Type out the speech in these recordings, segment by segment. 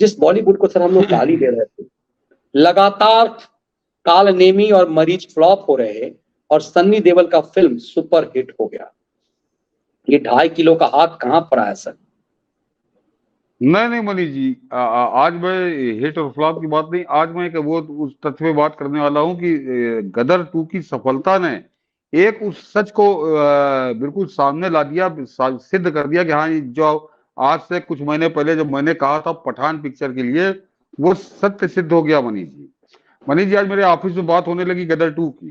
जिस बॉलीवुड को सर हम लोग गाली दे रहे थे, लगातार काल नेमी और मरीज फ्लॉप हो रहे हैं और सन्नी देओल का फिल्म सुपर हिट हो गया। ये 2.5 किलो का हाथ कहां पर आया सर? नहीं नहीं मनीष जी, आज मैं हिट और फ्लॉप की बात नहीं, आज मैं एक वो उस तथ्य पे बात करने वाला हूँ कि गदर 2 की सफलता ने एक उस सच को बिल्कुल सामने ला दिया, सिद्ध कर दिया कि हाँ, जो आज से कुछ महीने पहले जब मैंने कहा था पठान पिक्चर के लिए, वो सत्य सिद्ध हो गया मनीष जी। मनीष जी, आज मेरे ऑफिस में बात होने लगी गदर 2 की,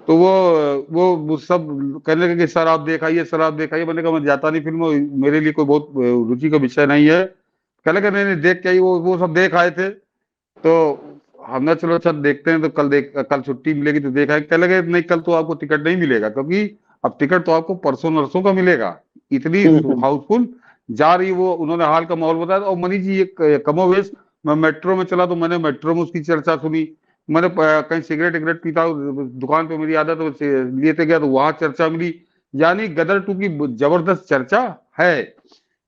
तो वो सब कहने लगे कि सर आप दिखाइए, सर आप दिखाइए। मैंने कहा मैं जाता नहीं फिल्म, मेरे लिए कोई बहुत रुचि का विषय नहीं है। कह लगे नहीं नहीं देख के आई, वो सब देख आए थे। तो हमने चलो अच्छा देखते हैं, तो कल छुट्टी मिलेगी तो देखा। कह लगे नहीं, कल तो आपको टिकट नहीं मिलेगा, क्योंकि अब टिकट तो आपको परसों नरसों का मिलेगा, इतनी हाउसफुल जा रही वो। उन्होंने हाल का माहौल बताया। और मनीष जी, एक कमोवेश मैं मेट्रो में चला तो मैंने मेट्रो में उसकी चर्चा सुनी। मैंने कहीं सिगरेट विगरेट पीता, दुकान पे मेरी आदत लेते गया तो वहां चर्चा मिली। यानी गदर 2 की जबरदस्त चर्चा है।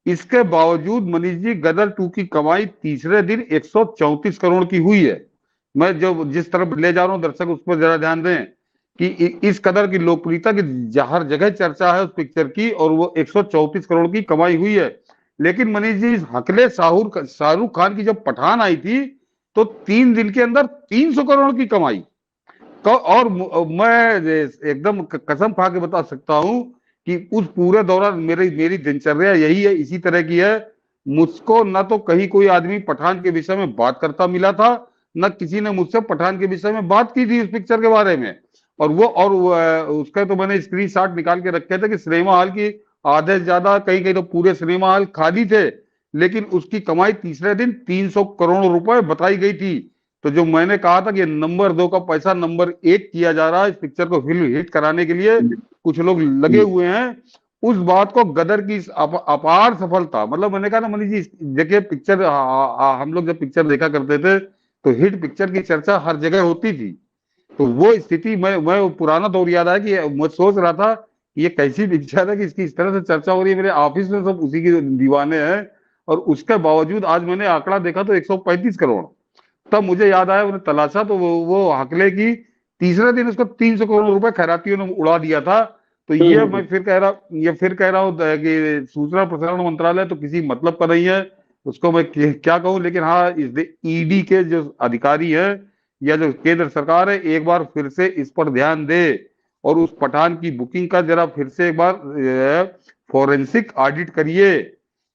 इसके बावजूद मनीष जी, गदर 2 की कमाई तीसरे दिन 134 करोड़ की हुई है। मैं जो जिस तरफ ले जा रहा हूं दर्शक, उस पर जरा ध्यान दें कि इस कदर की लोकप्रियता की हर जगह चर्चा है उस पिक्चर की, और वो 134 करोड़ की कमाई हुई है। लेकिन मनीष जी, हकले शाहरुख खान की जब पठान आई थी तो 3 दिन के अंदर 300 करोड़ की कमाई। और मैं एकदम कसम खा के बता सकता हूं कि उस पूरे दौरान मेरी दिनचर्या यही है, इसी तरह की है। मुझको न तो कहीं कोई आदमी पठान के विषय में बात करता मिला था, न किसी ने मुझसे पठान के विषय में बात की थी उस पिक्चर के बारे में। उसका तो मैंने स्क्रीनशॉट निकाल के रखे थे कि सिनेमा हॉल की आधे से ज्यादा, कहीं कहीं तो पूरे सिनेमा हॉल खाली थे, लेकिन उसकी कमाई तीसरे दिन 300 करोड़ रुपए बताई गई थी। तो जो मैंने कहा था कि नंबर 2 का पैसा नंबर 1 किया जा रहा है इस पिक्चर को फिल्म हिट कराने के लिए, कुछ लोग लगे हुए हैं, उस बात को गदर की अपार सफलता, मतलब मैंने कहा ना मनीष जी, देखिए पिक्चर, हम लोग जब पिक्चर देखा करते थे तो हिट पिक्चर की चर्चा हर जगह होती थी। तो वो स्थिति, मैं पुराना दौर याद आया कि मैं सोच रहा था कि ये कैसी पिक्चर है कि इसकी इस तरह से चर्चा हो रही है। मेरे ऑफिस में सब उसी के दीवाने हैं, और उसके बावजूद आज मैंने आंकड़ा देखा तो 135 करोड़। तब मुझे याद आया, उन्हें तलाशा तो वो हकले की तीसरे दिन उसको 300 करोड़ रुपए खैरातियों ने उड़ा दिया था। तो ये मैं फिर कह रहा हूँ कि सूचना प्रसारण मंत्रालय तो किसी मतलब का नहीं है, उसको मैं क्या कहूँ। लेकिन हाँ, इस ईडी के जो अधिकारी है या जो केंद्र सरकार है, एक बार फिर से इस पर ध्यान दे और उस पठान की बुकिंग का जरा फिर से एक बार फॉरेंसिक ऑडिट करिए।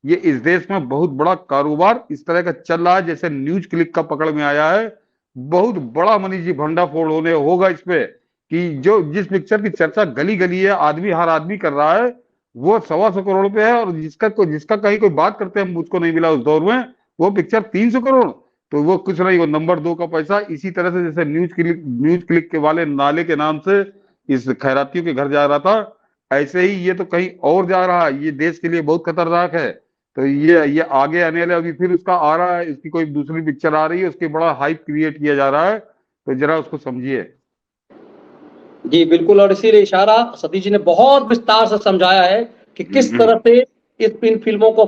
ये इस देश में बहुत बड़ा कारोबार इस तरह का चल रहा है, जैसे न्यूज क्लिक का पकड़ में आया है। बहुत बड़ा मनीष जी भंडाफोड़ होने होगा इस पे, कि जो जिस पिक्चर की चर्चा गली गली है, हर आदमी कर रहा है, वो 125 करोड़ पे है, और जिसका कहीं कोई बात करते हैं मुझको नहीं मिला उस दौर में, वो पिक्चर 300 करोड़। तो वो कुछ नहीं, वो नंबर 2 का पैसा। इसी तरह से जैसे न्यूज क्लिक के वाले नाले के नाम से इस खैरातियों के घर जा रहा था, ऐसे ही ये तो कहीं और जा रहा है। ये देश के लिए बहुत खतरनाक है। तो ये आगे आने वाले, अभी फिर उसका आ रहा है, इसकी कोई दूसरी पिक्चर आ रही है, उसके बड़ा हाइप क्रिएट किया जा रहा है, तो जरा उसको समझिए। जी बिल्कुल, और इसीलिए इशारा सतीश जी ने बहुत विस्तार से समझाया है कि किस तरह से इन फिल्मों को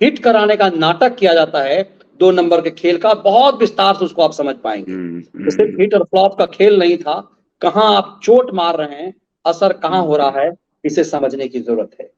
हिट कराने का नाटक किया जाता है। 2 नंबर के खेल का बहुत विस्तार से उसको आप समझ पाएंगे। तो सिर्फ हिट और फ्लॉप का खेल नहीं था, कहाँ आप चोट मार रहे हैं, असर कहाँ हो रहा है, इसे समझने की जरूरत है।